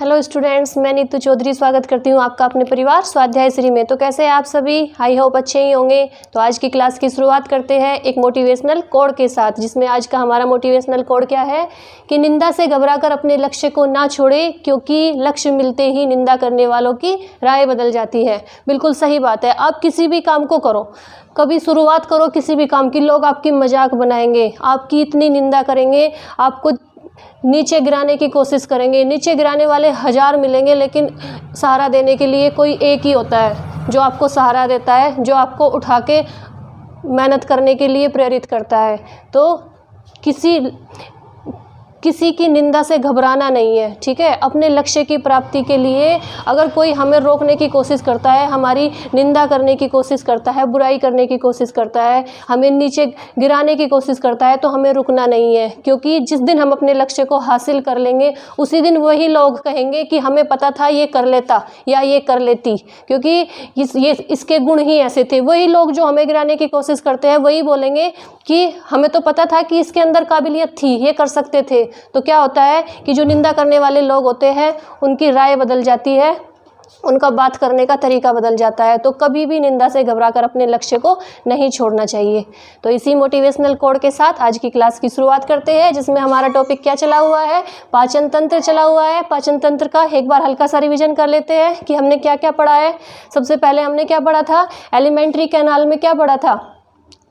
Hello students, मैं नीतू चौधरी स्वागत करती हूँ आपका अपने परिवार स्वाध्याय श्री में। तो कैसे हैं आप सभी? आई होप अच्छे ही होंगे। तो आज की क्लास की शुरुआत करते हैं एक मोटिवेशनल कोड के साथ, जिसमें आज का हमारा मोटिवेशनल कोड क्या है कि निंदा से घबराकर अपने लक्ष्य को ना छोड़े, क्योंकि लक्ष्य मिलते ही निंदा करने वालों की राय बदल जाती है। बिल्कुल सही बात है। आप किसी भी काम को करो, कभी शुरुआत करो किसी भी काम की, लोग आपकी मजाक बनाएंगे, आपकी इतनी निंदा करेंगे, आपको नीचे गिराने की कोशिश करेंगे। नीचे गिराने वाले हज़ार मिलेंगे, लेकिन सहारा देने के लिए कोई एक ही होता है जो आपको सहारा देता है, जो आपको उठा के मेहनत करने के लिए प्रेरित करता है। तो किसी की निंदा से घबराना नहीं है, ठीक है। अपने लक्ष्य की प्राप्ति के लिए अगर कोई हमें रोकने की कोशिश करता है, हमारी निंदा करने की कोशिश करता है, बुराई करने की कोशिश करता है, हमें नीचे गिराने की कोशिश करता है, तो हमें रुकना नहीं है। क्योंकि जिस दिन हम अपने लक्ष्य को हासिल कर लेंगे, उसी दिन वही लोग कहेंगे कि हमें पता था ये कर लेता या ये कर लेती, क्योंकि इसके गुण ही ऐसे थे। वही लोग जो हमें गिराने की कोशिश करते हैं, वही बोलेंगे कि हमें तो पता था कि इसके अंदर काबिलियत थी, ये कर सकते थे। तो क्या होता है कि जो निंदा करने वाले लोग होते हैं, उनकी राय बदल जाती है, उनका बात करने का तरीका बदल जाता है। तो कभी भी निंदा से घबराकर अपने लक्ष्य को नहीं छोड़ना चाहिए। तो इसी मोटिवेशनल कोड के साथ आज की क्लास की शुरुआत करते हैं, जिसमें हमारा टॉपिक क्या चला हुआ है? पाचन तंत्र चला हुआ है। पाचन तंत्र का एक बार हल्का सा रिवीजन कर लेते हैं कि हमने क्या क्या पढ़ा है। सबसे पहले हमने क्या पढ़ा था? एलिमेंट्री कैनाल में क्या पढ़ा था?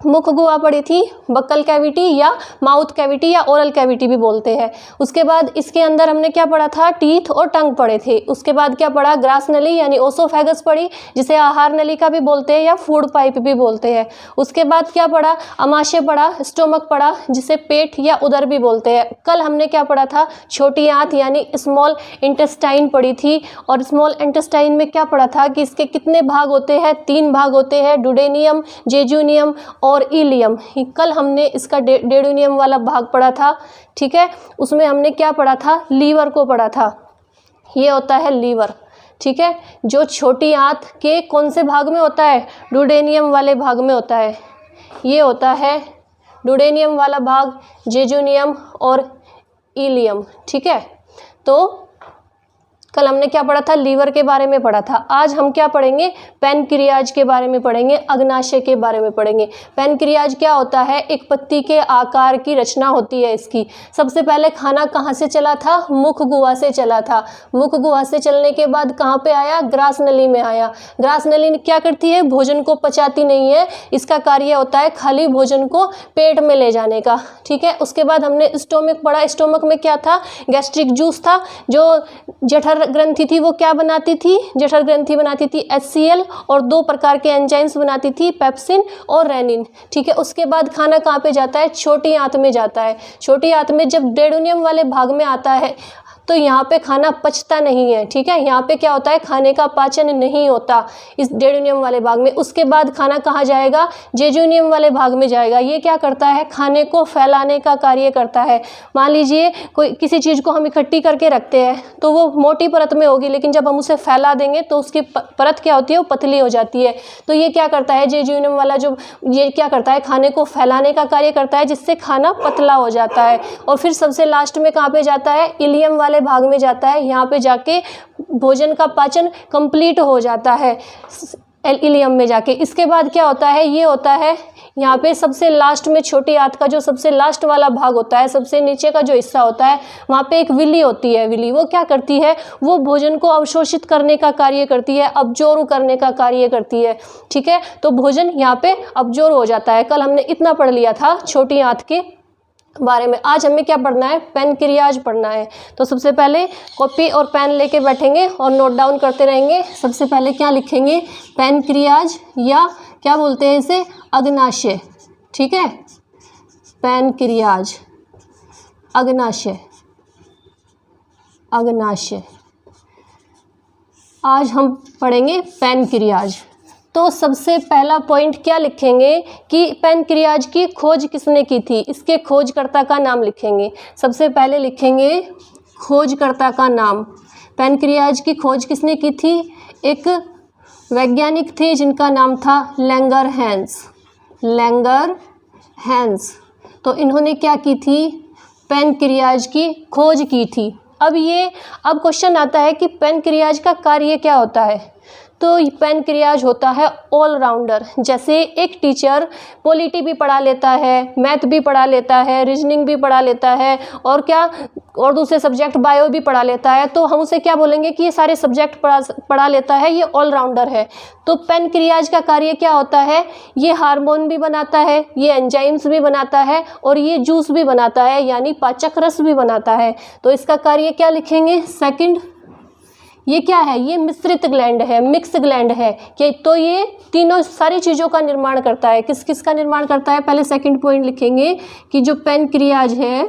मुख गुहा पड़ी थी, बक्कल कैविटी या माउथ कैविटी या ओरल कैविटी भी बोलते हैं। उसके बाद इसके अंदर हमने क्या पढ़ा था? टीथ और टंग पढ़े थे। उसके बाद क्या पढ़ा? ग्रास नली यानी ओसोफेगस पढ़ी, जिसे आहार नली का भी बोलते हैं या फूड पाइप भी बोलते हैं। उसके बाद क्या पढ़ा? अमाशय पढ़ा, स्टोमक पढ़ा, जिसे पेट या उदर भी बोलते हैं। कल हमने क्या पढ़ा था? छोटी आंत यानी स्मॉल इंटेस्टाइन पढ़ी थी। और स्मॉल इंटेस्टाइन में क्या पढ़ा था कि इसके कितने भाग होते हैं? 3 भाग होते हैं, डुडेनियम, जेजुनियम और इलियम। कल हमने इसका डेडुनियम वाला भाग पढ़ा था, ठीक है। उसमें हमने क्या पढ़ा था? लीवर को पढ़ा था। ये होता है लीवर, ठीक है, जो छोटी आंत के कौन से भाग में होता है? डुडेनियम वाले भाग में होता है। ये होता है डुडेनियम वाला भाग, जेजुनियम और इलियम, ठीक है। तो कल हमने क्या पढ़ा था? लीवर के बारे में पढ़ा था। आज हम क्या पढ़ेंगे? पैनक्रियाज के बारे में पढ़ेंगे, अग्नाशय के बारे में पढ़ेंगे। पैनक्रियाज क्या होता है? एक पत्ती के आकार की रचना होती है इसकी। सबसे पहले खाना कहाँ से चला था? मुख गुहा से चला था। मुख गुहा से चलने के बाद कहाँ पे आया? ग्रास नली में आया। ग्रास नली क्या करती है? भोजन को पचाती नहीं है, इसका कार्य होता है खाली भोजन को पेट में ले जाने का, ठीक है। उसके बाद हमने स्टोमक पढ़ा। स्टोमक में क्या था? गैस्ट्रिक जूस था। जो जठर ग्रंथि थी वो क्या बनाती थी? जठर ग्रंथि बनाती थी HCl और 2 प्रकार के एंजाइम्स बनाती थी, पेप्सिन और रेनिन, ठीक है। उसके बाद खाना कहाँ पे जाता है? छोटी आंत में जाता है। छोटी आंत में जब डेडुनियम वाले भाग में आता है, तो यहाँ पे खाना पचता नहीं है, ठीक है। यहाँ पे क्या होता है? खाने का पाचन नहीं होता इस डेडुनियम वाले भाग में। उसके बाद खाना कहाँ जाएगा? जेजुनियम वाले भाग में जाएगा। ये क्या करता है? खाने को फैलाने का कार्य करता है। मान लीजिए कोई किसी चीज़ को हम इकट्ठी करके रखते हैं, तो वो मोटी परत में होगी, लेकिन जब हम उसे फैला देंगे तो उसकी परत क्या होती है? वो पतली हो जाती है। तो ये क्या करता है? जेजुनियम वाला जो ये क्या करता है? खाने को फैलाने का कार्य करता है, जिससे खाना पतला हो जाता है। और फिर सबसे लास्ट में कहाँ पे जाता है? इलियम वाले भाग में जाता है। यहाँ पे जाके भोजन का पाचन कंप्लीट हो जाता है इलियम में जाके। इसके बाद क्या होता है? ये होता है यहाँ पे सबसे लास्ट में छोटी आंत का जो सबसे लास्ट वाला भाग होता है, सबसे नीचे का जो हिस्सा होता है, वहाँ पे एक विली होती है। विली वो क्या करती है? वो भोजन को अवशोषित करने का कार्य करती है, अब्जॉर्ब करने का कार्य करती है, ठीक है। तो भोजन यहाँ पे अब्जॉर्ब हो जाता है। कल हमने इतना पढ़ लिया था छोटी आंत के बारे में। आज हमें क्या पढ़ना है? पैनक्रियाज पढ़ना है। तो सबसे पहले कॉपी और पेन लेके बैठेंगे और नोट डाउन करते रहेंगे। सबसे पहले क्या लिखेंगे? पैनक्रियाज, या क्या बोलते हैं इसे? अग्नाशय, ठीक है। पैनक्रियाज, अग्नाशय, अग्नाशय। आज हम पढ़ेंगे पैनक्रियाज। तो सबसे पहला पॉइंट क्या लिखेंगे कि पैनक्रियाज की खोज किसने की थी? इसके खोजकर्ता का नाम लिखेंगे। सबसे पहले लिखेंगे खोजकर्ता का नाम। पैनक्रियाज की खोज किसने की थी? एक वैज्ञानिक थे जिनका नाम था लैंगरहैंस। लैंगरहैंस। तो इन्होंने क्या की थी? पैनक्रियाज की खोज की थी। अब क्वेश्चन आता है कि पैनक्रियाज का कार्य क्या होता है। तो पैनक्रियाज होता है ऑलराउंडर। जैसे एक टीचर पॉलिटी भी पढ़ा लेता है, मैथ भी पढ़ा लेता है, रीजनिंग भी पढ़ा लेता है और दूसरे सब्जेक्ट बायो भी पढ़ा लेता है, तो हम उसे क्या बोलेंगे कि ये सारे सब्जेक्ट पढ़ा लेता है, ये ऑलराउंडर है। तो पैनक्रियाज का कार्य क्या होता है, ये हार्मोन भी बनाता है, ये एंजाइम्स भी बनाता है और ये जूस भी बनाता है, यानी पाचक रस भी बनाता है। तो इसका कार्य क्या लिखेंगे, सेकंड। ये क्या है, ये मिश्रित ग्लैंड है, मिक्स ग्लैंड है कि तो ये तीनों सारी चीज़ों का निर्माण करता है। किस किस का निर्माण करता है, पहले सेकंड पॉइंट लिखेंगे कि जो पैनक्रियाज है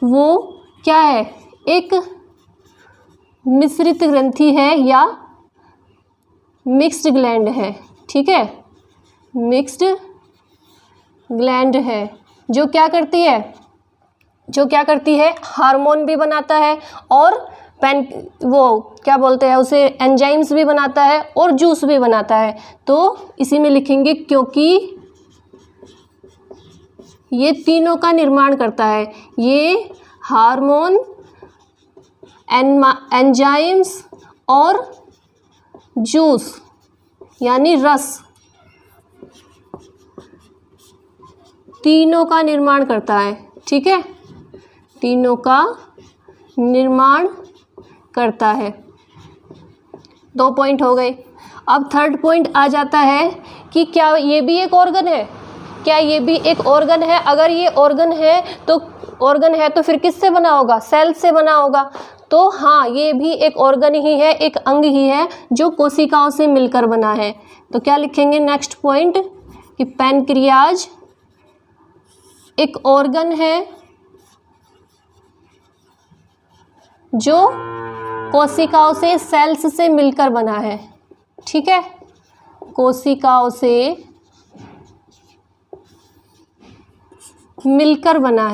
वो क्या है, एक मिश्रित ग्रंथि है या मिक्स्ड ग्लैंड है। ठीक है, मिक्स्ड ग्लैंड है जो क्या करती है, हार्मोन भी बनाता है और क्या बोलते हैं उसे, एंजाइम्स भी बनाता है और जूस भी बनाता है। तो इसी में लिखेंगे क्योंकि ये तीनों का निर्माण करता है, ये हार्मोन, एंजाइम्स और जूस यानी रस, तीनों का निर्माण करता है। ठीक है, तीनों का निर्माण करता है। 2 पॉइंट हो गए। अब थर्ड पॉइंट आ जाता है कि क्या ये भी एक ऑर्गन है, क्या ये भी एक ऑर्गन है। अगर ये ऑर्गन है तो फिर किससे बना होगा, सेल से बना होगा। तो हाँ, ये भी एक ऑर्गन ही है, एक अंग ही है जो कोशिकाओं से मिलकर बना है। तो क्या लिखेंगे नेक्स्ट पॉइंट कि पैनक्रियाज एक ऑर्गन है जो कोशिकाओं से, सेल्स से मिलकर बना है। ठीक है, कोशिकाओं से मिलकर बना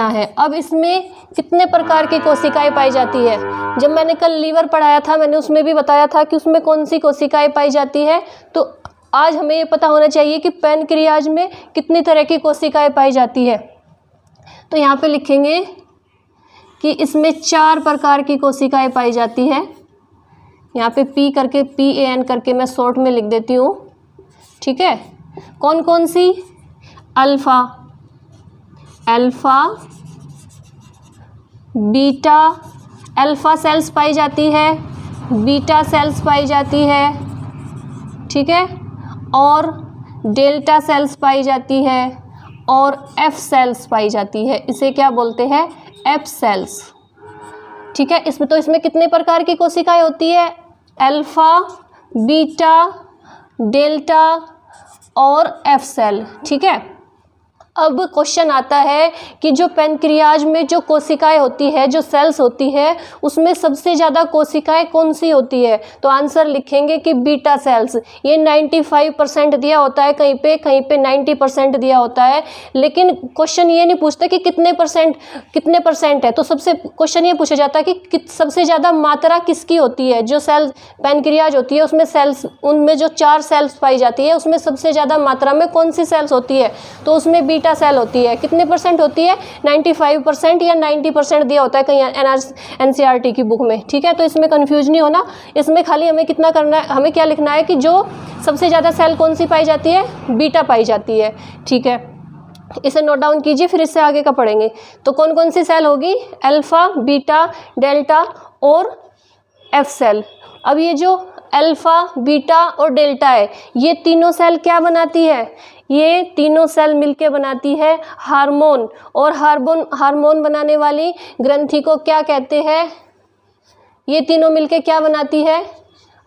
है, अब इसमें कितने प्रकार की कोशिकाएं पाई जाती है। जब मैंने कल लीवर पढ़ाया था, मैंने उसमें भी बताया था कि उसमें कौन सी कोशिकाएं पाई जाती है। तो आज हमें ये पता होना चाहिए कि पैनक्रियाज में कितनी तरह की कोशिकाएं पाई जाती है। तो यहाँ पे लिखेंगे कि इसमें 4 प्रकार की कोशिकाएं पाई जाती है। यहाँ पे PAN करके मैं शॉर्ट में लिख देती हूँ। ठीक है, कौन कौन सी, अल्फा, बीटा, अल्फा सेल्स पाई जाती है, बीटा सेल्स पाई जाती है। ठीक है, और डेल्टा सेल्स पाई जाती है और एफ सेल्स पाई जाती है। इसे क्या बोलते हैं, एफ सेल्स। ठीक है, इसमें कितने प्रकार की कोशिकाएं होती है, अल्फा, बीटा, डेल्टा और एफ सेल। ठीक है, अब क्वेश्चन आता है कि जो पैनक्रियाज में जो कोशिकाएं होती है, जो सेल्स होती है, उसमें सबसे ज़्यादा कोशिकाएं कौन सी होती है। तो आंसर लिखेंगे कि बीटा सेल्स। ये 95% दिया होता है, कहीं पे 90% दिया होता है। लेकिन क्वेश्चन ये नहीं पूछता कि कितने परसेंट है। तो सबसे क्वेश्चन ये पूछा जाता है कि सबसे ज़्यादा मात्रा किसकी होती है। जो सेल पैनक्रियाज होती है उसमें सेल्स, उनमें जो 4 सेल्स पाई जाती है, उसमें सबसे ज़्यादा मात्रा में कौन सी सेल्स होती है। तो उसमें बीटा सेल होती है। कितने परसेंट होती है, 95% या 90% दिया होता है कहीं NCERT की बुक में। ठीक है, तो इसमें कंफ्यूज नहीं होना। इसमें खाली हमें कितना करना है, हमें क्या लिखना है कि जो सबसे ज़्यादा सेल कौन सी पाई जाती है, बीटा पाई जाती है। ठीक है, इसे नोट डाउन कीजिए, फिर इससे आगे का पढ़ेंगे। तो कौन कौन सी सेल होगी, अल्फा, बीटा, डेल्टा और एफ सेल। अब ये जो अल्फा, बीटा और डेल्टा है, ये तीनों सेल क्या बनाती है, ये तीनों सेल मिलके बनाती है हार्मोन। और हार्मोन बनाने वाली ग्रंथि को क्या कहते हैं, ये तीनों मिलके क्या बनाती है,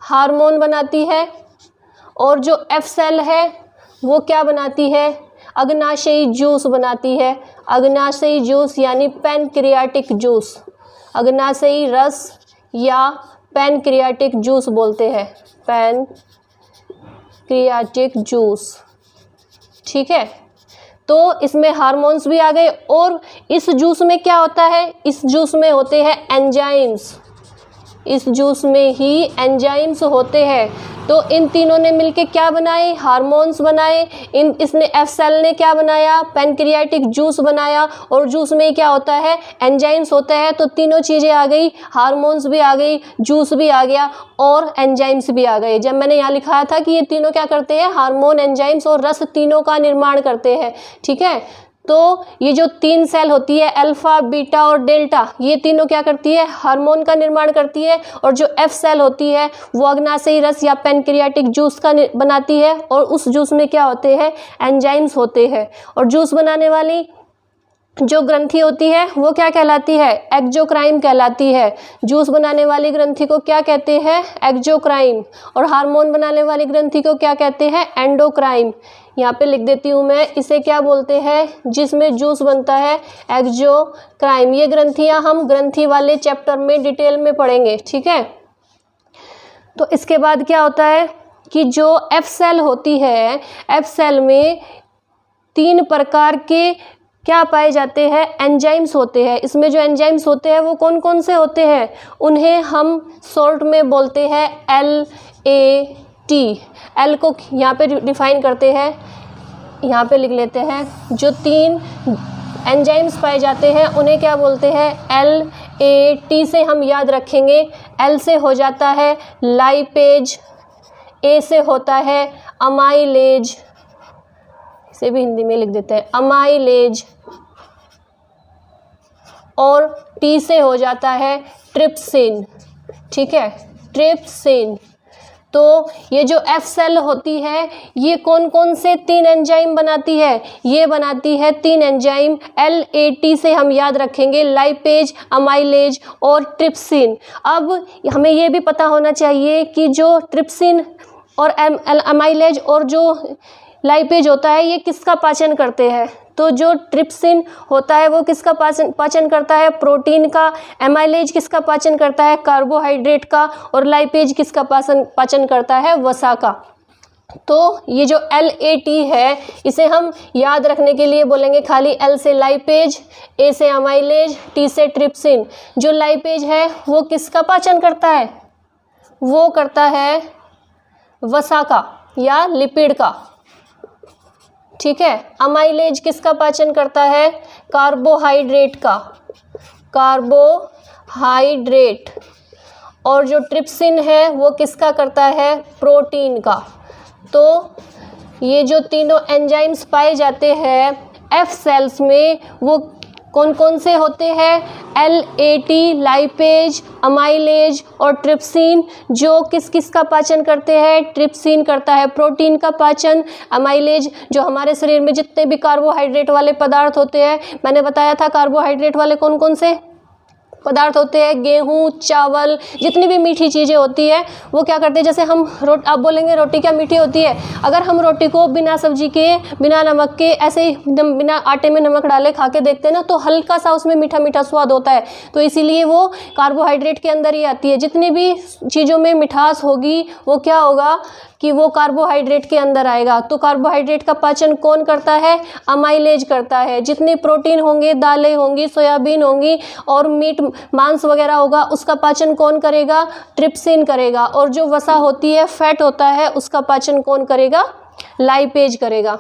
हार्मोन बनाती है। और जो एफ सेल है वो क्या बनाती है, अग्नाशयी जूस बनाती है। अग्नाशयी जूस यानी पैनक्रियाटिक जूस, अग्नाशयी रस या पैनक्रियाटिक जूस बोलते हैं, पैनक्रियाटिक जूस। ठीक है, तो इसमें हार्मोन्स भी आ गए। और इस जूस में क्या होता है, इस जूस में होते हैं एंजाइम्स, इस जूस में ही एंजाइम्स होते हैं। तो इन तीनों ने मिलके क्या बनाए, हार्मोन्स बनाए। इसने एफ सेल ने क्या बनाया, पैनक्रियाटिक जूस बनाया, और जूस में क्या होता है, एंजाइम्स होता है। तो तीनों चीज़ें आ गई, हार्मोन्स भी आ गई, जूस भी आ गया और एंजाइम्स भी आ गए। जब मैंने यहाँ लिखाया था कि ये तीनों क्या करते हैं, हार्मोन, एंजाइम्स और रस तीनों का निर्माण करते हैं, ठीक है। तो ये जो 3 सेल होती है, अल्फा, बीटा और डेल्टा, ये तीनों क्या करती है, हार्मोन का निर्माण करती है। और जो एफ सेल होती है वो अग्नाशयी रस या पैनक्रियाटिक जूस का बनाती है, और उस जूस में क्या होते हैं, एंजाइम्स होते हैं। और जूस बनाने वाली जो ग्रंथि होती है वो क्या कहलाती है, एक्सोक्राइन कहलाती है। जूस बनाने वाली ग्रंथि को क्या कहते हैं, एक्सोक्राइन। और हार्मोन बनाने वाली ग्रंथि को क्या कहते हैं, एंडोक्राइन। यहाँ पे लिख देती हूँ मैं, इसे क्या बोलते हैं, जिसमें जूस बनता है, एक्सोक्राइन। ये ग्रंथियाँ हम ग्रंथि वाले चैप्टर में डिटेल में पढ़ेंगे, ठीक है। तो इसके बाद क्या होता है कि जो एफ सेल होती है, एफ सेल में 3 प्रकार के क्या पाए जाते हैं, एंजाइम्स होते हैं। इसमें जो एंजाइम्स होते हैं वो कौन कौन से होते हैं, उन्हें हम शॉर्ट में बोलते हैं LAT। एल को यहाँ पे डिफाइन करते हैं, यहाँ पे लिख लेते हैं। जो 3 एंजाइम्स पाए जाते हैं उन्हें क्या बोलते हैं, LAT से हम याद रखेंगे। एल से हो जाता है लाइपेज, ए से होता है अमाइलेज, इसे भी हिंदी में लिख देते हैं अमाइलेज, और टी से हो जाता है ट्रिप्सिन, ठीक है, ट्रिप्सिन। तो ये जो एफ सेल होती है ये कौन कौन से 3 एंजाइम बनाती है, ये बनाती है 3 एंजाइम। LAT से हम याद रखेंगे लाइपेज, अमाइलेज और ट्रिप्सिन। अब हमें ये भी पता होना चाहिए कि जो ट्रिप्सिन और अमाइलेज और जो लाइपेज होता है ये किसका पाचन करते हैं। तो जो ट्रिप्सिन होता है वो किसका पाचन करता है, प्रोटीन का। एमाइलेज किसका पाचन करता है, कार्बोहाइड्रेट का। और लाइपेज किसका पाचन करता है, वसा का। तो ये जो LAT है इसे हम याद रखने के लिए बोलेंगे खाली L से लाइपेज, A से अमाइलेज, T से ट्रिप्सिन। जो लाइपेज है वो किसका पाचन करता है, वो करता है वसा का या लिपिड का, ठीक है। अमाइलेज किसका पाचन करता है, कार्बोहाइड्रेट का, कार्बोहाइड्रेट। और जो ट्रिप्सिन है वो किसका करता है, प्रोटीन का। तो ये जो तीनों एंजाइम्स पाए जाते हैं एफ सेल्स में वो कौन कौन से होते हैं, LAT, लाइपेज, अमाइलेज और ट्रिप्सिन। जो किस किस का पाचन करते हैं, ट्रिप्सिन करता है प्रोटीन का पाचन, अमाइलेज जो हमारे शरीर में जितने भी कार्बोहाइड्रेट वाले पदार्थ होते हैं, मैंने बताया था कार्बोहाइड्रेट वाले कौन कौन से पदार्थ होते हैं, गेहूँ, चावल, जितनी भी मीठी चीज़ें होती है वो क्या करते हैं। जैसे हम आप बोलेंगे रोटी क्या मीठी होती है, अगर हम रोटी को बिना सब्जी के, बिना नमक के, ऐसे ही बिना आटे में नमक डाले खा के देखते हैं ना, तो हल्का सा उसमें मीठा मीठा स्वाद होता है। तो इसीलिए वो कार्बोहाइड्रेट के अंदर ही आती है। जितनी भी चीज़ों में मिठास होगी वो क्या होगा कि वो कार्बोहाइड्रेट के अंदर आएगा। तो कार्बोहाइड्रेट का पाचन कौन करता है, अमाइलेज करता है। जितने प्रोटीन होंगे, दालें होंगी, सोयाबीन होंगी और मीट, मांस वगैरह होगा, उसका पाचन कौन करेगा, ट्रिप्सिन करेगा। और जो वसा होती है, फैट होता है, उसका पाचन कौन करेगा, लाइपेज करेगा,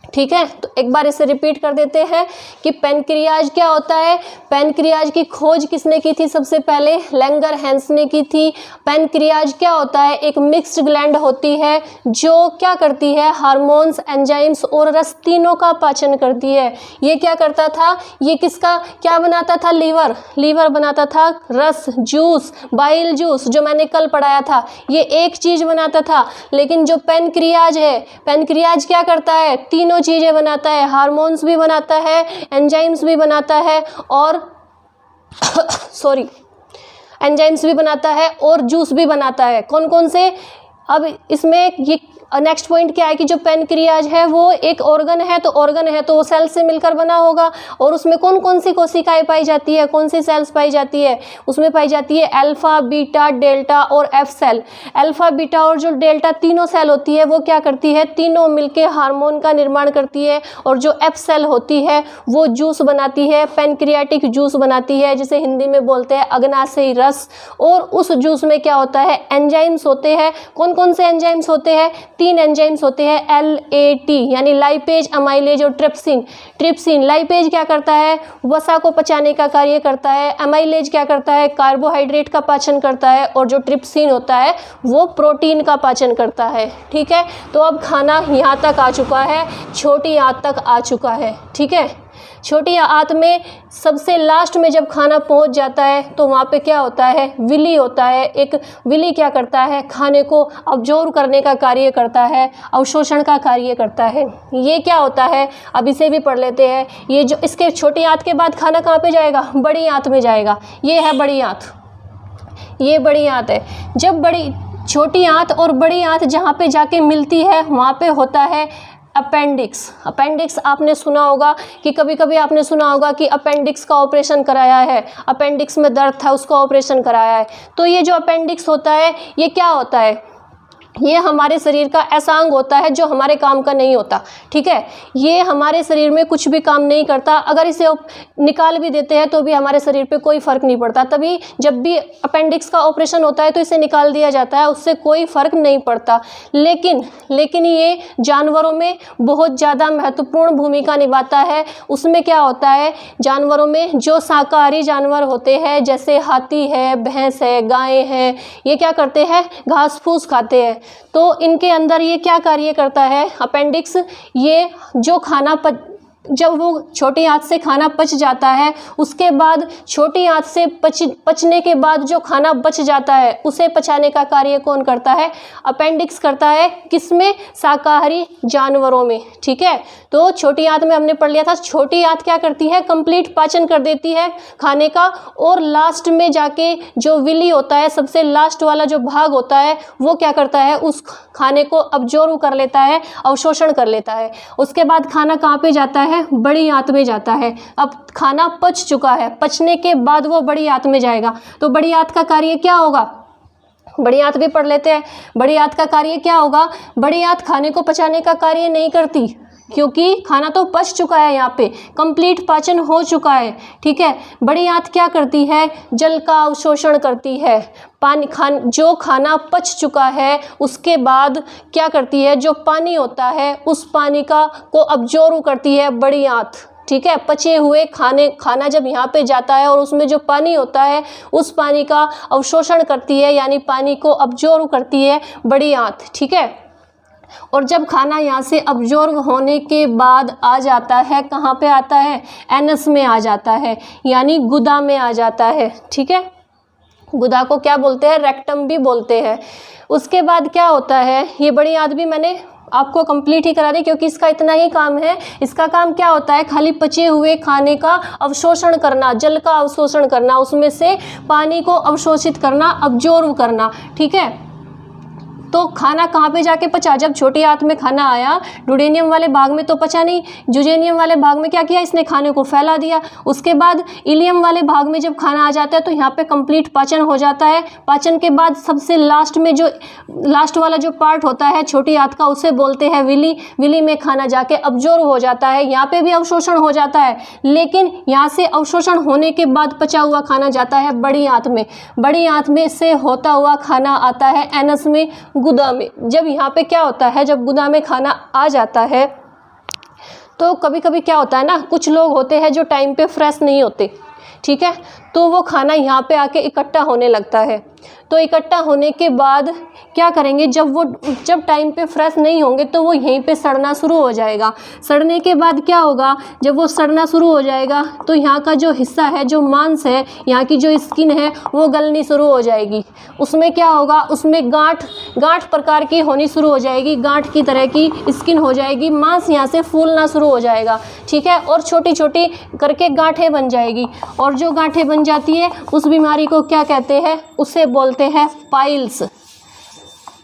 ठीक है। तो एक बार इसे रिपीट कर देते हैं कि पैनक्रियाज क्या होता है। पैनक्रियाज की खोज किसने की थी, सबसे पहले लैंगरहैंस ने की थी। पैनक्रियाज क्या होता है, एक मिक्स्ड ग्लैंड होती है जो क्या करती है, हार्मोन्स, एंजाइम्स और रस तीनों का पाचन करती है। ये क्या करता था, ये किसका क्या बनाता था, लीवर बनाता था, रस, जूस, बाइल जूस जो मैंने कल पढ़ाया था, ये एक चीज बनाता था। लेकिन जो पैनक्रियाज है, पैनक्रियाज क्या करता है, तीनों चीजें बनाता है, हार्मोन्स भी बनाता है, एंजाइम्स भी बनाता है और एंजाइम्स भी बनाता है और जूस भी बनाता है। कौन कौन से, अब इसमें ये नेक्स्ट पॉइंट क्या है कि जो पैनक्रियाज है वो एक ऑर्गन है, तो ऑर्गन है तो वो सेल से मिलकर बना होगा। और उसमें कौन कौन सी कोशिकाएं पाई जाती है, कौन सी सेल्स पाई जाती है, उसमें पाई जाती है अल्फा, बीटा, डेल्टा और एफ सेल। अल्फा, बीटा और जो डेल्टा तीनों सेल होती है वो क्या करती है, तीनों मिलके हार्मोन का निर्माण करती है। और जो एफ सेल होती है वो जूस बनाती है, पैनक्रियाटिक जूस बनाती है, जिसे हिंदी में बोलते हैं अग्नाशयी रस। और उस जूस में क्या होता है, एंजाइम्स होते हैं। कौन कौन से एंजाइम्स होते हैं? 3 एंजाइम्स होते हैं LAT, यानी लाइपेज, अमाइलेज और ट्रिप्सिन। ट्रिप्सिन, लाइपेज क्या करता है? वसा को पचाने का कार्य करता है। अमाइलेज क्या करता है? कार्बोहाइड्रेट का पाचन करता है। और जो ट्रिप्सिन होता है वो प्रोटीन का पाचन करता है। ठीक है, तो अब खाना यहाँ तक आ चुका है, छोटी आंत तक आ चुका है। ठीक है, छोटी आंत में सबसे लास्ट में जब खाना पहुंच जाता है तो वहाँ पे क्या होता है? विली होता है। एक विली क्या करता है? खाने को अब्जॉर्ब करने का कार्य करता है, अवशोषण का कार्य करता है। ये क्या होता है? अब इसे भी पढ़ लेते हैं। ये जो इसके छोटी आंत के बाद खाना कहाँ पे जाएगा? बड़ी आंत में जाएगा। ये है बड़ी आंत, ये बड़ी आंत है। जब बड़ी छोटी आंत और बड़ी आंत जहाँ पे जाके मिलती है वहाँ पे होता है अपेंडिक्स। अपेंडिक्स आपने सुना होगा कि कभी कभी आपने सुना होगा कि अपेंडिक्स का ऑपरेशन कराया है, अपेंडिक्स में दर्द था उसका ऑपरेशन कराया है। तो ये जो अपेंडिक्स होता है ये क्या होता है? ये हमारे शरीर का ऐसा अंग होता है जो हमारे काम का नहीं होता। ठीक है, ये हमारे शरीर में कुछ भी काम नहीं करता। अगर इसे निकाल भी देते हैं तो भी हमारे शरीर पे कोई फ़र्क नहीं पड़ता। तभी जब भी अपेंडिक्स का ऑपरेशन होता है तो इसे निकाल दिया जाता है, उससे कोई फ़र्क नहीं पड़ता। लेकिन ये जानवरों में बहुत ज़्यादा महत्वपूर्ण भूमिका निभाता है। उसमें क्या होता है? जानवरों में जो शाकाहारी जानवर होते हैं जैसे हाथी है, भैंस है, गायें हैं, ये क्या करते हैं? घास फूस खाते हैं। तो इनके अंदर ये क्या कार्य करता है? अपेंडिक्स, ये जो खाना जब वो छोटी आंत से खाना पच जाता है उसके बाद छोटी आंत से पचने के बाद जो खाना बच जाता है उसे पचाने का कार्य कौन करता है? अपेंडिक्स करता है। किसमें? शाकाहारी जानवरों में। ठीक है, तो छोटी आंत में हमने पढ़ लिया था, छोटी आंत क्या करती है? कंप्लीट पाचन कर देती है खाने का, और लास्ट में जाके जो विली होता है, सबसे लास्ट वाला जो भाग होता है, वो क्या करता है? उस खाने को अब्जॉर्ब कर लेता है, अवशोषण कर लेता है। उसके बाद खाना कहाँ पे जाता है? बड़ी आंत में जाता है। अब खाना पच चुका है, पचने के बाद वो बड़ी आंत में जाएगा। तो बड़ी आंत का कार्य क्या होगा? बड़ी आंत भी पढ़ लेते हैं। बड़ी आंत का कार्य क्या होगा? बड़ी आंत खाने को पचाने का कार्य नहीं करती, क्योंकि खाना तो पच चुका है, यहाँ पे कंप्लीट पाचन हो चुका है। ठीक है, बड़ी आंत क्या करती है? जल का अवशोषण करती है। जो खाना पच चुका है उसके बाद क्या करती है? जो पानी होता है उस पानी को अब्जॉर्ब करती है बड़ी आंत। ठीक है, पचे हुए खाना जब यहाँ पे जाता है और उसमें जो पानी होता है उस पानी का अवशोषण करती है, यानी पानी को अब्जॉर्ब करती है बड़ी आंत। ठीक है, और जब खाना यहाँ से अब्जॉर्ब होने के बाद आ जाता है, कहाँ पे आता है? एनस में आ जाता है, यानी गुदा में आ जाता है। ठीक है, गुदा को क्या बोलते हैं? रेक्टम भी बोलते हैं। उसके बाद क्या होता है? ये बड़ी आंत भी मैंने आपको कंप्लीट ही करा दी क्योंकि इसका इतना ही काम है। इसका काम क्या होता है? खाली पचे हुए खाने का अवशोषण करना, जल का अवशोषण करना, उसमें से पानी को अवशोषित करना, अब्जॉर्ब करना। ठीक है, तो खाना कहाँ पे जाके पचा? जब छोटी आंत में खाना आया, डुडेनियम वाले भाग में तो पचा नहीं, जुजेनियम वाले भाग में क्या किया? इसने खाने को फैला दिया। उसके बाद इलियम वाले भाग में जब खाना आ जाता है तो यहाँ पे कंप्लीट पाचन हो जाता है। पाचन के बाद सबसे लास्ट में जो लास्ट वाला जो पार्ट होता है छोटी आंत का, उसे बोलते हैं विली। विली में खाना जाके अब्जॉर्ब हो जाता है, यहाँ पे भी अवशोषण हो जाता है। लेकिन यहाँ से अवशोषण होने के बाद पचा हुआ खाना जाता है बड़ी आंत में। बड़ी आंत में से होता हुआ खाना आता है एनस में, गुदा में। जब यहाँ पे क्या होता है? जब गुदा में खाना आ जाता है तो कभी कभी क्या होता है ना, कुछ लोग होते हैं जो टाइम पे फ्रेश नहीं होते। ठीक है, तो वो खाना यहाँ पे आके इकट्ठा होने लगता है। तो इकट्ठा होने के बाद क्या करेंगे? जब टाइम पे फ्रेश नहीं होंगे तो वो यहीं पे सड़ना शुरू हो जाएगा। सड़ने के बाद क्या होगा? जब वो सड़ना शुरू हो जाएगा तो यहाँ का जो हिस्सा है, जो मांस है, यहाँ की जो स्किन है, वो गलनी शुरू हो जाएगी। उसमें क्या होगा? उसमें गांठ प्रकार की होनी शुरू हो जाएगी, गांठ की तरह की स्किन हो जाएगी, मांस यहाँ से फूलना शुरू हो जाएगा। ठीक है, और छोटी छोटी करके गांठें बन जाएगी। और जो गांठें बन जाती है उस बीमारी को क्या कहते हैं? उसे बोलते हैं पाइल्स।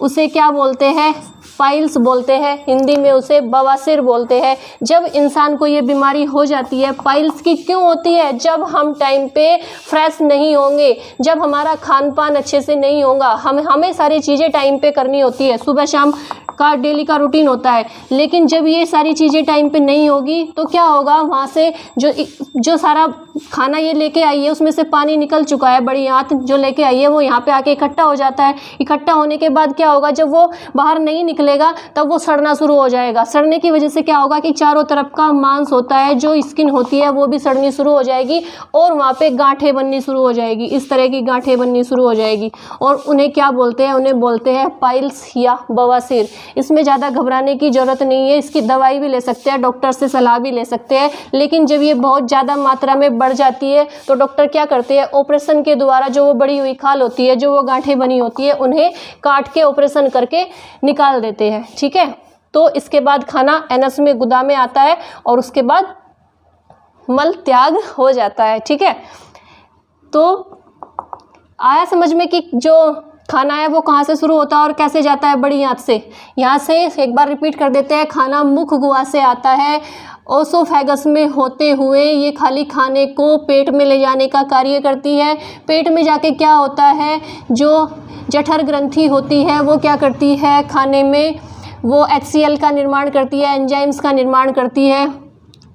उसे क्या बोलते हैं? पाइल्स बोलते हैं। हिंदी में उसे बवासीर बोलते हैं। जब इंसान को ये बीमारी हो जाती है, पाइल्स की क्यों होती है? जब हम टाइम पे फ्रेश नहीं होंगे, जब हमारा खान पान अच्छे से नहीं होगा। हमें सारी चीज़ें टाइम पे करनी होती है, सुबह शाम का डेली का रूटीन होता है। लेकिन जब ये सारी चीज़ें टाइम पे नहीं होगी तो क्या होगा? वहाँ से जो सारा खाना ये लेके आई है उसमें से पानी निकल चुका है, बड़ी आंत जो लेके आई है वो यहाँ पे आके इकट्ठा हो जाता है। इकट्ठा होने के बाद क्या होगा, जब वो बाहर नहीं निकलेगा तब वो सड़ना शुरू हो जाएगा। सड़ने की वजह से क्या होगा कि चारों तरफ का मांस होता है, जो स्किन होती है वो भी सड़नी शुरू हो जाएगी और वहाँ पे गांठें बननी शुरू हो जाएगी। इस तरह की गांठें बननी शुरू हो जाएगी और उन्हें क्या बोलते हैं, उन्हें बोलते हैं पाइल्स या बवासीर। इसमें ज़्यादा घबराने की ज़रूरत नहीं है, इसकी दवाई भी ले सकते हैं, डॉक्टर से सलाह भी ले सकते हैं। लेकिन जब ये बहुत ज़्यादा मात्रा में बढ़ जाती है तो डॉक्टर क्या करते हैं, ऑपरेशन के द्वारा जो वो बड़ी हुई खाल होती है, जो वो गांठें बनी होती है, उन्हें काट के ऑपरेशन करके निकाल देते हैं। ठीक है, तो इसके बाद खाना एनस में गुदा में आता है और उसके बाद मल त्याग हो जाता है। ठीक है, तो आया समझ में कि जो खाना है वो कहाँ से शुरू होता है और कैसे जाता है, बड़ी आंत से। यहाँ से एक बार रिपीट कर देते हैं, खाना मुख गुहा से आता है, ओसोफेगस में होते हुए ये खाली खाने को पेट में ले जाने का कार्य करती है। पेट में जाके क्या होता है, जो जठर ग्रंथि होती है वो क्या करती है, खाने में वो HCl का निर्माण करती है, एंजाइम्स का निर्माण करती है।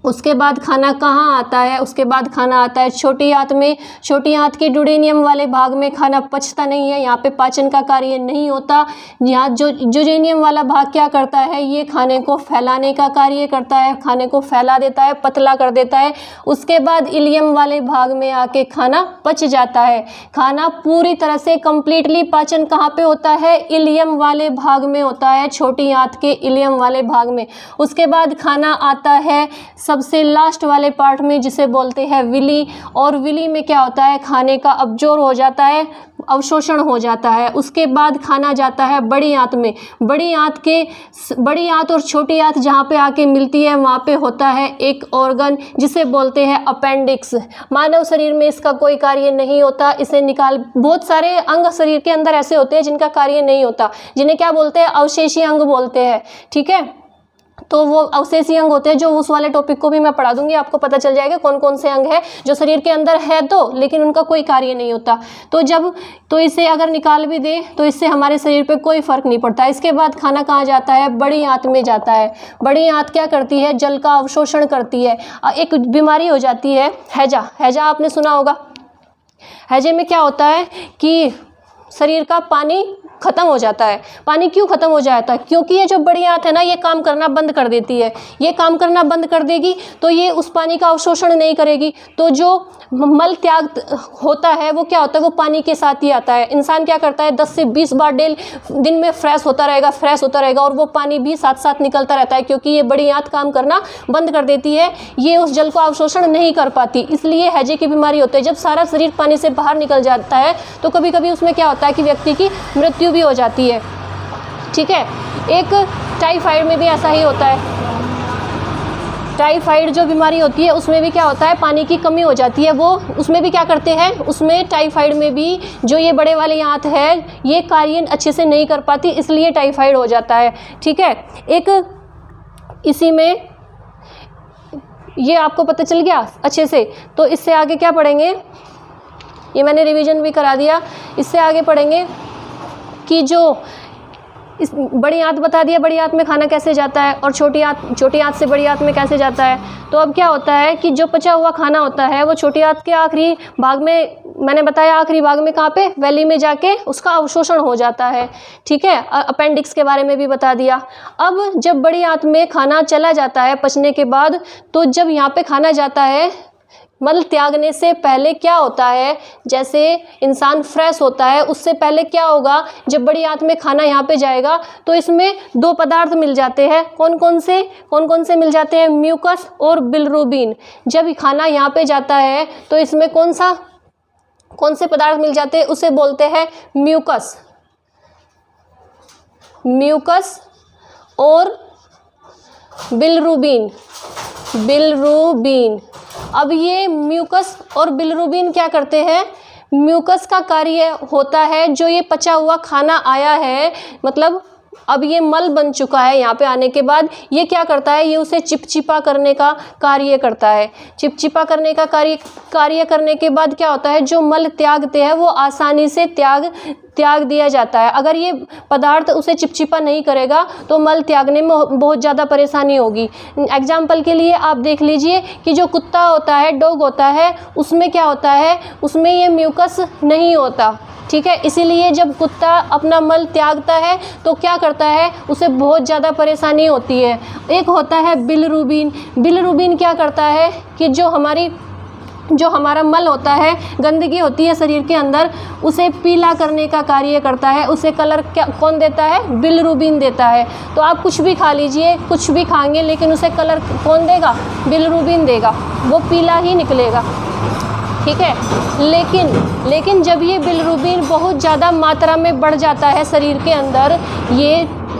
उसके बाद खाना कहाँ आता है, उसके बाद खाना आता है छोटी आंत में। छोटी आंत के ड्यूडेनियम वाले भाग में खाना पचता नहीं है, यहाँ पे पाचन का कार्य नहीं होता। यहाँ जो ड्यूडेनियम वाला भाग क्या करता है, ये खाने को फैलाने का कार्य करता है, खाने को फैला देता है, पतला कर देता है। उसके बाद इलियम वाले भाग में आके खाना पच जाता है। खाना पूरी तरह से कंप्लीटली पाचन कहाँ पे होता है, इलियम वाले भाग में होता है, छोटी आंत के इलियम वाले भाग में। उसके बाद खाना आता है सबसे लास्ट वाले पार्ट में, जिसे बोलते हैं विली। और विली में क्या होता है, खाने का अब्जॉर्ब हो जाता है, अवशोषण हो जाता है। उसके बाद खाना जाता है बड़ी आंत में। बड़ी आंत और छोटी आंत जहाँ पे आके मिलती है वहाँ पे होता है एक ऑर्गन जिसे बोलते हैं अपेंडिक्स। मानव शरीर में इसका कोई कार्य नहीं होता, इसे बहुत सारे अंग शरीर के अंदर ऐसे होते हैं जिनका कार्य नहीं होता, जिन्हें क्या बोलते हैं, अवशेषी अंग बोलते हैं। ठीक है, तो वो अवशेषी अंग होते हैं, जो उस वाले टॉपिक को भी मैं पढ़ा दूंगी, आपको पता चल जाएगा कौन कौन से अंग है जो शरीर के अंदर है तो लेकिन उनका कोई कार्य नहीं होता। तो इसे अगर निकाल भी दे तो इससे हमारे शरीर पे कोई फर्क नहीं पड़ता। इसके बाद खाना कहाँ जाता है, बड़ी आंत में जाता है। बड़ी आंत क्या करती है, जल का अवशोषण करती है। एक बीमारी हो जाती है हैजा आपने सुना होगा। हैजे में क्या होता है कि शरीर का पानी खत्म हो जाता है। पानी क्यों खत्म हो जाता है, क्योंकि ये जो बड़ी आंत है ना, ये काम करना बंद कर देती है। ये काम करना बंद कर देगी तो ये उस पानी का अवशोषण नहीं करेगी, तो जो मल त्याग होता है वो क्या होता है, वो पानी के साथ ही आता है। इंसान क्या करता है, 10 से 20 बार दिन में फ्रेश होता रहेगा और वो पानी भी साथ साथ निकलता रहता है, क्योंकि ये बड़ी आंत काम करना बंद कर देती है, ये उस जल को अवशोषण नहीं कर पाती, इसलिए हैजे की बीमारी होती है। जब सारा शरीर पानी से बाहर निकल जाता है तो कभी कभी उसमें क्या होता है कि व्यक्ति की मृत्यु भी हो जाती है। ठीक है, एक टाइफाइड में भी ऐसा ही होता है। टाइफाइड जो बीमारी होती है उसमें भी क्या होता है, पानी की कमी हो जाती है। वो उसमें भी क्या करते हैं, उसमें टाइफाइड में भी जो ये बड़े वाले आंत है ये कार्य अच्छे से नहीं कर पाती, इसलिए टाइफाइड हो जाता है। ठीक है, एक इसी में ये आपको पता चल गया अच्छे से। तो इससे आगे क्या पढ़ेंगे, ये मैंने रिवीजन भी करा दिया। इससे आगे पढ़ेंगे कि जो इस बड़ी आंत बता दिया, बड़ी आंत में खाना कैसे जाता है और छोटी आंत से बड़ी आंत में कैसे जाता है। तो अब क्या होता है कि जो पचा हुआ खाना होता है वो छोटी आंत के आखिरी भाग में, मैंने बताया आखिरी भाग में कहाँ पे, वैली में जाके उसका अवशोषण हो जाता है। ठीक है, अपेंडिक्स के बारे में भी बता दिया। अब जब बड़ी आंत में खाना चला जाता है पचने के बाद, तो जब यहाँ पे खाना जाता है, मल त्यागने से पहले क्या होता है, जैसे इंसान फ्रेश होता है उससे पहले क्या होगा, जब बड़ी आंत में खाना यहाँ पे जाएगा तो इसमें 2 पदार्थ मिल जाते हैं। कौन कौन से मिल जाते हैं, म्यूकस और बिलिरुबिन। जब खाना यहाँ पे जाता है तो इसमें कौन से पदार्थ मिल जाते हैं, उसे बोलते हैं म्यूकस और बिलिरुबिन। अब ये म्यूकस और बिलिरुबिन क्या करते हैं, म्यूकस का कार्य होता है, जो ये पचा हुआ खाना आया है, मतलब अब ये मल बन चुका है, यहाँ पे आने के बाद ये क्या करता है, ये उसे चिपचिपा करने का कार्य करता है। चिपचिपा करने का कार्य करने के बाद क्या होता है, जो मल त्यागते हैं वो आसानी से त्याग दिया जाता है। अगर ये पदार्थ उसे चिपचिपा नहीं करेगा तो मल त्यागने में बहुत ज़्यादा परेशानी होगी। एग्जाम्पल के लिए आप देख लीजिए कि जो कुत्ता होता है, डॉग होता है, उसमें क्या होता है, उसमें ये म्यूकस नहीं होता, ठीक है। इसीलिए जब कुत्ता अपना मल त्यागता है तो क्या करता है, उसे बहुत ज़्यादा परेशानी होती है। एक होता है बिलिरुबिन। बिलिरुबिन क्या करता है कि जो हमारा मल होता है, गंदगी होती है शरीर के अंदर, उसे पीला करने का कार्य करता है। उसे कलर क्या कौन देता है, बिलिरुबिन देता है। तो आप कुछ भी खा लीजिए, कुछ भी खाएंगे, लेकिन उसे कलर कौन देगा, बिलिरुबिन देगा, वो पीला ही निकलेगा, ठीक है। लेकिन जब ये बिलिरुबिन बहुत ज़्यादा मात्रा में बढ़ जाता है शरीर के अंदर,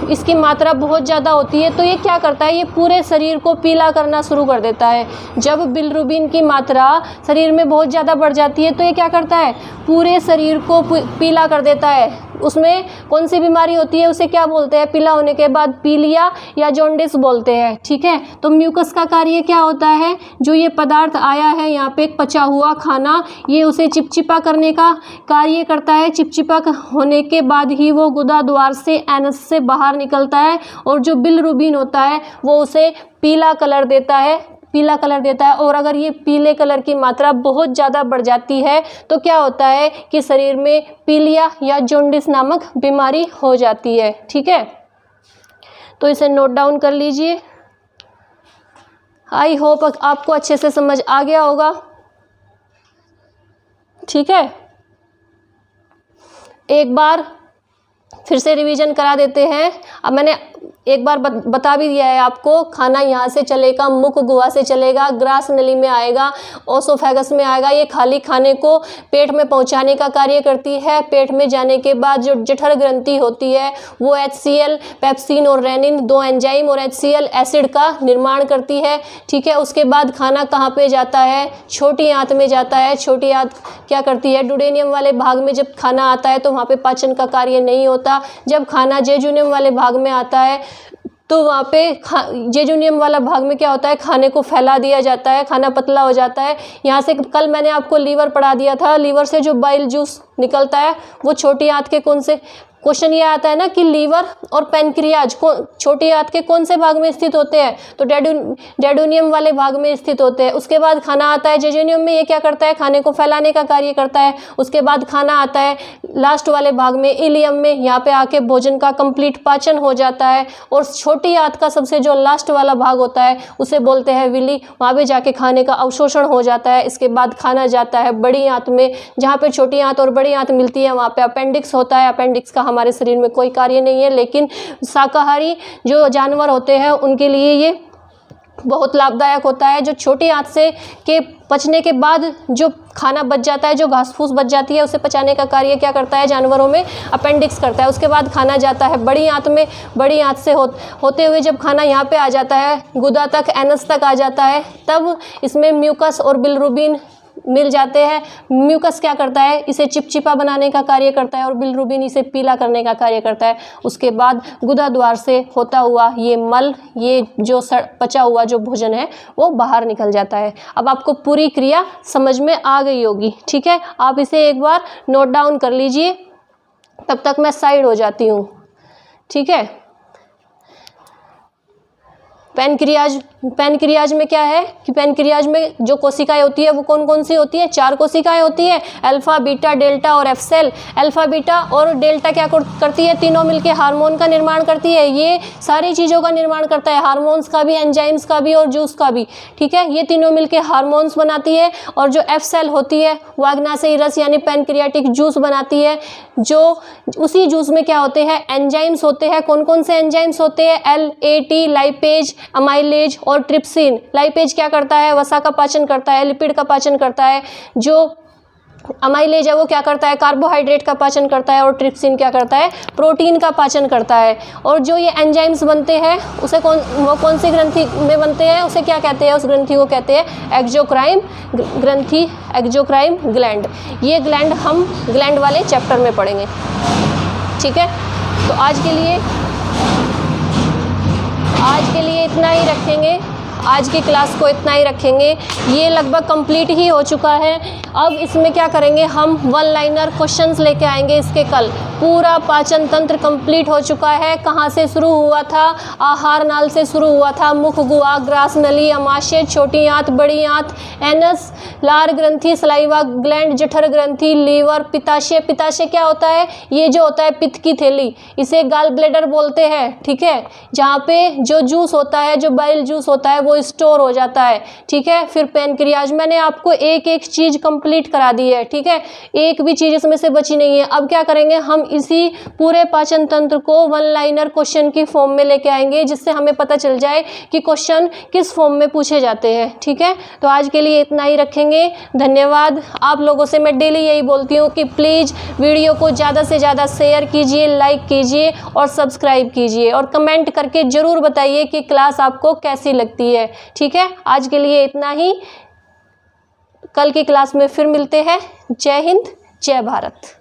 इसकी मात्रा बहुत ज़्यादा होती है, तो ये क्या करता है, ये पूरे शरीर को पीला करना शुरू कर देता है। जब बिलिरुबिन की मात्रा शरीर में बहुत ज़्यादा बढ़ जाती है तो ये क्या करता है, पूरे शरीर को पीला कर देता है। उसमें कौन सी बीमारी होती है, उसे क्या बोलते हैं, पीला होने के बाद पीलिया या जॉन्डिस बोलते हैं, ठीक है। तो म्यूकस का कार्य क्या होता है, जो ये पदार्थ आया है यहाँ पे पचा हुआ खाना, ये उसे चिपचिपा करने का कार्य करता है। चिपचिपा होने के बाद ही वो गुदा द्वार से एनस से बाहर निकलता है, और जो बिलिरुबिन होता है वो उसे पीला कलर देता है, पीला कलर देता है। और अगर ये पीले कलर की मात्रा बहुत ज़्यादा बढ़ जाती है तो क्या होता है कि शरीर में पीलिया या जॉन्डिस नामक बीमारी हो जाती है, ठीक है। तो इसे नोट डाउन कर लीजिए। आई होप आपको अच्छे से समझ आ गया होगा, ठीक है। एक बार फिर से रिवीजन करा देते हैं। अब मैंने एक बार बता भी दिया है आपको, खाना यहाँ से चलेगा, मुख गुहा से चलेगा, ग्रास नली में आएगा, ओसोफेगस में आएगा। ये खाली खाने को पेट में पहुँचाने का कार्य करती है। पेट में जाने के बाद जो जठर ग्रंथि होती है वो HCl, पेप्सिन और रेनिन, 2 एंजाइम और HCl एसिड का निर्माण करती है, ठीक है। उसके बाद खाना कहाँ पे जाता है, छोटी आंत में जाता है। छोटी आंत क्या करती है, डुडेनियम वाले भाग में जब खाना आता है तो वहाँ पे पाचन का कार्य नहीं होता। जब खाना जेजुनियम वाले भाग में आता है तो वहाँ पे जेजुनियम वाला भाग में क्या होता है, खाने को फैला दिया जाता है, खाना पतला हो जाता है। यहाँ से कल मैंने आपको लीवर पढ़ा दिया था, लीवर से जो बाइल जूस निकलता है वो छोटी आंत के कौन से, क्वेश्चन ये आता है ना कि लीवर और पैनक्रियाज को छोटी आंत के कौन से भाग में स्थित होते हैं, तो डेडोनियम वाले भाग में स्थित होते हैं। उसके बाद खाना आता है जेजुनियम में, ये क्या करता है, खाने को फैलाने का कार्य करता है। उसके बाद खाना आता है लास्ट वाले भाग में, इलियम में, यहाँ पे आके भोजन का कंप्लीट पाचन हो जाता है। और छोटी आंत का सबसे जो लास्ट वाला भाग होता है उसे बोलते हैं विली, वहाँ पे जाके खाने का अवशोषण हो जाता है। इसके बाद खाना जाता है बड़ी आंत में, जहाँ पे छोटी आंत और बड़ी आंत मिलती है वहाँ पे अपेंडिक्स होता है। अपेंडिक्स का हमारे शरीर में कोई कार्य नहीं है, लेकिन शाकाहारी जो जानवर होते हैं उनके लिए ये बहुत लाभदायक होता है। जो छोटी आंत से के पचने के बाद जो खाना बच जाता है, जो घास फूस बच जाती है, उसे पचाने का कार्य क्या करता है, जानवरों में अपेंडिक्स करता है। उसके बाद खाना जाता है बड़ी आंत में, बड़ी आंत से होते हुए जब खाना यहाँ पे आ जाता है, गुदा तक, एनस तक आ जाता है, तब इसमें म्यूकस और बिलिरुबिन मिल जाते हैं। म्यूकस क्या करता है, इसे चिपचिपा बनाने का कार्य करता है, और बिलिरुबिन इसे पीला करने का कार्य करता है। उसके बाद गुदा द्वार से होता हुआ ये मल, ये जो पचा हुआ जो भोजन है वो बाहर निकल जाता है। अब आपको पूरी क्रिया समझ में आ गई होगी, ठीक है। आप इसे एक बार नोट डाउन कर लीजिए, तब तक मैं साइड हो जाती हूँ, ठीक है। पैनक्रियाज में क्या है कि पैनक्रियाज में जो कोशिकाएं होती है वो कौन कौन सी होती है, 4 कोशिकाएं होती है, अल्फा, बीटा, डेल्टा और एफ सेल। अल्फा, बीटा और डेल्टा क्या करती है, तीनों मिलके हार्मोन का निर्माण करती है। ये सारी चीज़ों का निर्माण करता है, हार्मोन्स का भी, एंजाइम्स का भी और जूस का भी, ठीक है। ये तीनों मिलके हार्मोन्स बनाती है। और जो एफ सेल होती है वो अग्नाशयी रस यानी पैनक्रियाटिक जूस बनाती है। जो उसी जूस में क्या होते हैं, एंजाइम्स होते हैं। कौन कौन से एंजाइम्स होते हैं, LAT, लाइपेज, अमाइलेज और ट्रिप्सिन। लाइपेज क्या करता है, वसा का पाचन करता है, लिपिड का पाचन करता है। जो अमाइलेज है वो क्या करता है, कार्बोहाइड्रेट का पाचन करता है। और ट्रिप्सिन क्या करता है, प्रोटीन का पाचन करता है। और जो ये एंजाइम्स बनते हैं उसे कौन सी ग्रंथि में बनते हैं, उसे क्या कहते हैं, उस ग्रंथि को कहते हैं एक्सोक्राइन ग्रंथि, एक्सोक्राइन ग्लैंड। ये ग्लैंड हम ग्लैंड वाले चैप्टर में पढ़ेंगे, ठीक है। तो आज के लिए इतना ही रखेंगे। आज की क्लास को इतना ही रखेंगे। ये लगभग कंप्लीट ही हो चुका है। अब इसमें क्या करेंगे, हम वन लाइनर क्वेश्चंस लेके आएंगे इसके कल। पूरा पाचन तंत्र कंप्लीट हो चुका है। कहाँ से शुरू हुआ था, आहार नाल से शुरू हुआ था, मुख, गुहा, ग्रास नली, अमाशय, छोटी आंत, बड़ी आंत, एनस, लार ग्रंथि, सलाइवा ग्लैंड, जठर ग्रंथि, लीवर, पित्ताशय। पित्ताशय क्या होता है, ये जो होता है पित्त की थैली, इसे गाल ब्लैडर बोलते हैं, ठीक है, जहाँ पे जो जूस होता है, जो बाइल जूस होता है वो स्टोर हो जाता है, ठीक है। फिर पैनक्रियाज, मैंने आपको एक एक चीज कंप्लीट करा दी है, ठीक है, एक भी चीज इसमें से बची नहीं है। अब क्या करेंगे, हम इसी पूरे पाचन तंत्र को वन लाइनर क्वेश्चन की फॉर्म में लेके आएंगे, जिससे हमें पता चल जाए कि क्वेश्चन किस फॉर्म में पूछे जाते हैं, ठीक है। तो आज के लिए इतना ही रखेंगे। धन्यवाद। आप लोगों से मैं डेली यही बोलती हूँ कि प्लीज़ वीडियो को ज़्यादा से ज़्यादा शेयर कीजिए, लाइक कीजिए और सब्सक्राइब कीजिए, और कमेंट करके ज़रूर बताइए कि क्लास आपको कैसी लगती है, ठीक है। आज के लिए इतना ही, कल की क्लास में फिर मिलते हैं। जय हिंद, जय भारत।